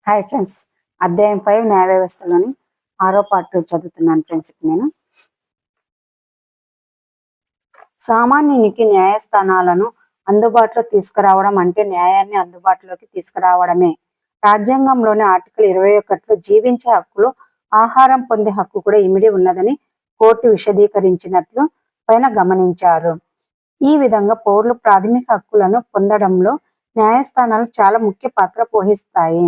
Hi friends, అధ్యాయం 5 న్యాయ వ్యవస్థలోని 6వ పార్ట్ చదువుతున్నాను ఫ్రెండ్స్. ఇప్పుడు నేను సామాన్యునికి న్యాయస్థానాలను అందుబాటులో తీసుకురావడం అంటే న్యాయాన్ని అందుబాటులోకి తీసుకురావడమే. రాజ్యాంగంలోని ఆర్టికల్ 21లో జీవించే హక్కులు, ఆహారం పొందే హక్కు కూడా ఇమిడి ఉన్నదని కోర్టు విశదీకరించినట్లు పైన గమనించారు. ఈ విధంగా పౌరులు ప్రాథమిక హక్కులను పొందడంలో న్యాయస్థానాలు చాలా ముఖ్య పాత్ర పోషిస్తాయి.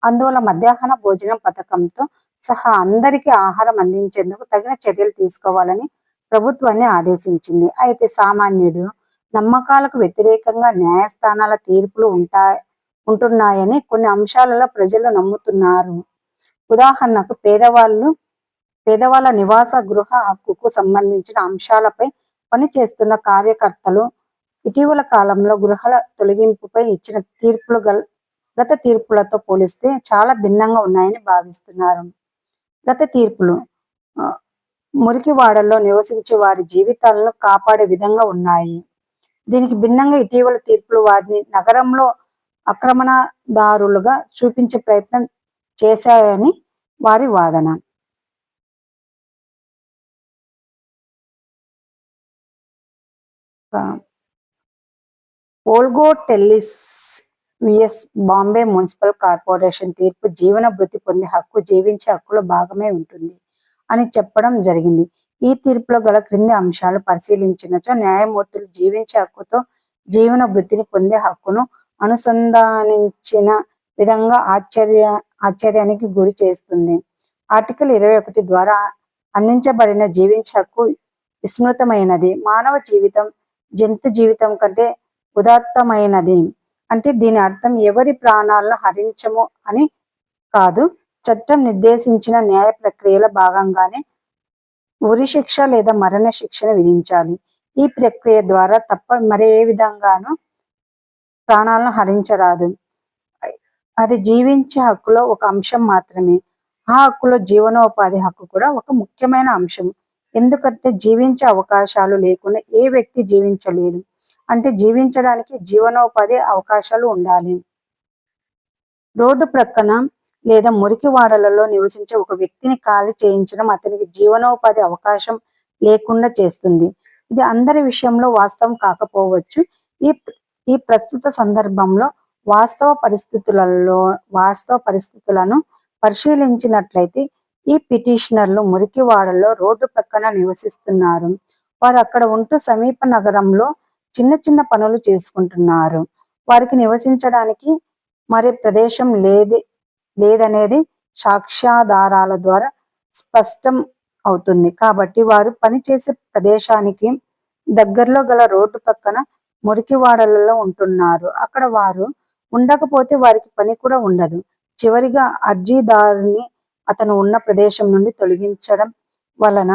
అందువల్ల మధ్యాహ్న భోజనం పథకంతో సహా అందరికీ ఆహారం అందించేందుకు తగిన చర్యలు తీసుకోవాలని ప్రభుత్వాన్ని ఆదేశించింది. అయితే సామాన్యుడు నమ్మకాలకు వ్యతిరేకంగా న్యాయస్థానాల తీర్పులు ఉంటున్నాయని కొన్ని అంశాలలో ప్రజలు నమ్ముతున్నారు. ఉదాహరణకు పేదవాళ్ళ నివాస గృహ హక్కుకు సంబంధించిన అంశాలపై పనిచేస్తున్న కార్యకర్తలు ఇటీవల కాలంలో గృహాల తొలగింపుపై ఇచ్చిన తీర్పులు గత తీర్పులతో పోలిస్తే చాలా భిన్నంగా ఉన్నాయని భావిస్తున్నారు. గత తీర్పులు మురికివాడల్లో నివసించే వారి జీవితాలను కాపాడే విధంగా ఉన్నాయి. దీనికి భిన్నంగా ఇటీవల తీర్పులు వారిని నగరంలో ఆక్రమణదారులుగా చూపించే ప్రయత్నం చేశాయని వారి వాదన. ఓల్గో టెల్లిస్ విఎస్ బాంబే మున్సిపల్ కార్పొరేషన్ తీర్పు జీవన భృతి పొందే హక్కు జీవించే హక్కులో భాగమే ఉంటుంది అని చెప్పడం జరిగింది. ఈ తీర్పులో గల క్రింది అంశాలు పరిశీలించినచో న్యాయమూర్తులు జీవించే హక్కుతో జీవన భృతిని పొందే హక్కును అనుసంధానించిన విధంగా ఆశ్చర్యానికి గురి చేస్తుంది. ఆర్టికల్ 21 ద్వారా అందించబడిన జీవించే హక్కు విస్మృతమైనది. మానవ జీవితం జంతు జీవితం కంటే ఉదాత్తమైనది. అంటే దీని అర్థం ఎవరి ప్రాణాలను హరించము అని కాదు. చట్టం నిర్దేశించిన న్యాయ ప్రక్రియల భాగంగానే ఉరి శిక్ష లేదా మరణ శిక్షను విధించాలి. ఈ ప్రక్రియ ద్వారా తప్ప మరే విధంగానూ ప్రాణాలను హరించరాదు. అది జీవించే హక్కులో ఒక అంశం మాత్రమే. ఆ హక్కులో జీవనోపాధి హక్కు కూడా ఒక ముఖ్యమైన అంశం. ఎందుకంటే జీవించే అవకాశాలు లేకుండా ఏ వ్యక్తి జీవించలేడు. అంటే జీవించడానికి జీవనోపాధి అవకాశాలు ఉండాలి. రోడ్డు ప్రక్కన లేదా మురికి వాడలలో నివసించే ఒక వ్యక్తిని ఖాళీ చేయించడం అతనికి జీవనోపాధి అవకాశం లేకుండా చేస్తుంది. ఇది అందరి విషయంలో వాస్తవం కాకపోవచ్చు. ఈ ప్రస్తుత సందర్భంలో వాస్తవ పరిస్థితులను పరిశీలించినట్లయితే ఈ పిటిషనర్లు మురికి వాడల్లో రోడ్డు ప్రక్కన నివసిస్తున్నారు. వారు అక్కడ ఉంటూ సమీప నగరంలో చిన్న చిన్న పనులు చేసుకుంటున్నారు. వారికి నివసించడానికి మరి ప్రదేశం లేదనేది సాక్ష్యాధారాల ద్వారా స్పష్టం అవుతుంది. కాబట్టి వారు పనిచేసే ప్రదేశానికి దగ్గరలో గల రోడ్డు పక్కన మురికివాడలలో ఉంటున్నారు. అక్కడ వారు ఉండకపోతే వారికి పని కూడా ఉండదు. చివరిగా అర్జీదారుని అతను ఉన్న ప్రదేశం నుండి తొలగించడం వలన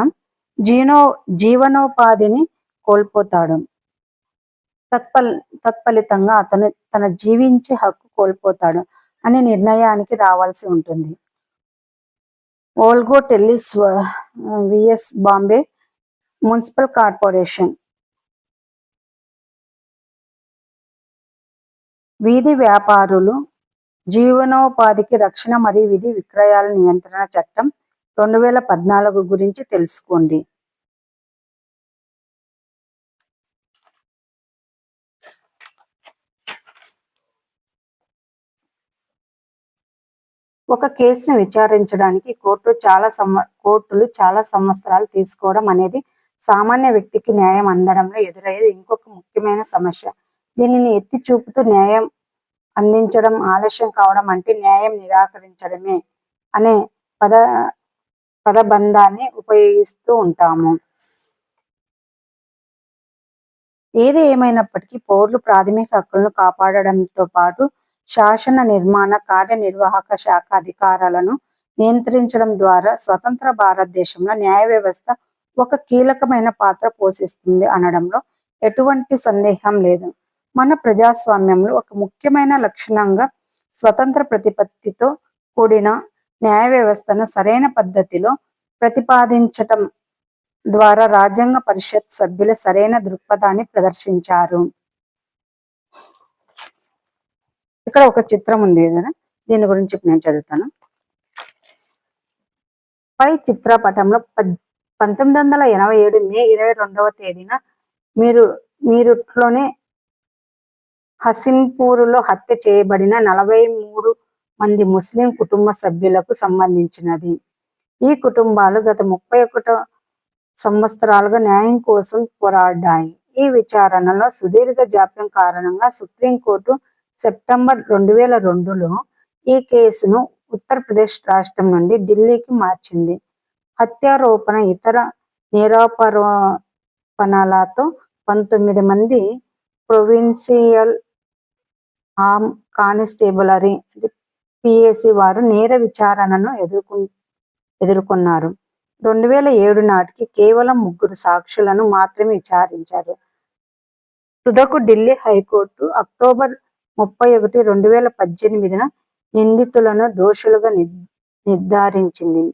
జీవనోపాధిని కోల్పోతాడు. తత్ఫలితంగా అతను తన జీవించే హక్కు కోల్పోతాడు అనే నిర్ణయానికి రావాల్సి ఉంటుంది. ఓల్గో టెల్లిస్ విఎస్ బాంబే మున్సిపల్ కార్పొరేషన్. వీధి వ్యాపారులు జీవనోపాధికి రక్షణ మరియు విధి విక్రయాల నియంత్రణ చట్టం 2014 గురించి తెలుసుకోండి. ఒక కేసును విచారించడానికి కోర్టులు చాలా సంవత్సరాలు తీసుకోవడం అనేది సామాన్య వ్యక్తికి న్యాయం అందడంలో ఎదురయ్యేది ఇంకొక ముఖ్యమైన సమస్య. దీనిని ఎత్తి చూపుతూ న్యాయం అందించడం ఆలస్యం కావడం అంటే న్యాయం నిరాకరించడమే అనే పదబంధాన్ని ఉపయోగిస్తూ ఉంటాము. ఏది ఏమైనప్పటికీ పౌరులు ప్రాథమిక హక్కులను కాపాడడంతో పాటు శాసన నిర్మాణ కార్యనిర్వాహక శాఖ అధికారాలను నియంత్రించడం ద్వారా స్వతంత్ర భారతదేశంలో న్యాయ వ్యవస్థ ఒక కీలకమైన పాత్ర పోషిస్తుంది అనడంలో ఎటువంటి సందేహం లేదు. మన ప్రజాస్వామ్యంలో ఒక ముఖ్యమైన లక్షణంగా స్వతంత్ర ప్రతిపత్తితో కూడిన న్యాయ వ్యవస్థను సరైన పద్ధతిలో ప్రతిపాదించటం ద్వారా రాజ్యాంగ పరిషత్ సభ్యులు సరైన దృక్పథాన్ని ప్రదర్శించారు. ఇక్కడ ఒక చిత్రం ఉంది కదా, దీని గురించి ఇప్పుడు నేను చదువుతాను. పై చిత్రపటంలో 1987 మే 22వ తేదీన మీరుట్లోని హసింపూర్లో హత్య చేయబడిన 43 మంది ముస్లిం కుటుంబ సభ్యులకు సంబంధించినది. ఈ కుటుంబాలు గత 31 సంవత్సరాలుగా న్యాయం కోసం పోరాడాయి. ఈ విచారణలో సుదీర్ఘ జాప్యం కారణంగా సుప్రీంకోర్టు సెప్టెంబర్ 2002లో ఈ కేసును ఉత్తరప్రదేశ్ రాష్ట్రం నుండి ఢిల్లీకి మార్చింది. హత్యారోపణ, ఇతర నేరారోపణలతో 19 మంది ప్రొవిన్సియల్ ఆర్మ్ కానిస్టేబులరీ పిఎసి వారు నేర విచారణను ఎదుర్కొన్నారు. 2007 నాటికి కేవలం 3 సాక్షులను మాత్రమే విచారించారు. తుదకు ఢిల్లీ హైకోర్టు అక్టోబర్ 31, 2018న నిందితులను దోషులుగా నిర్ధారించింది.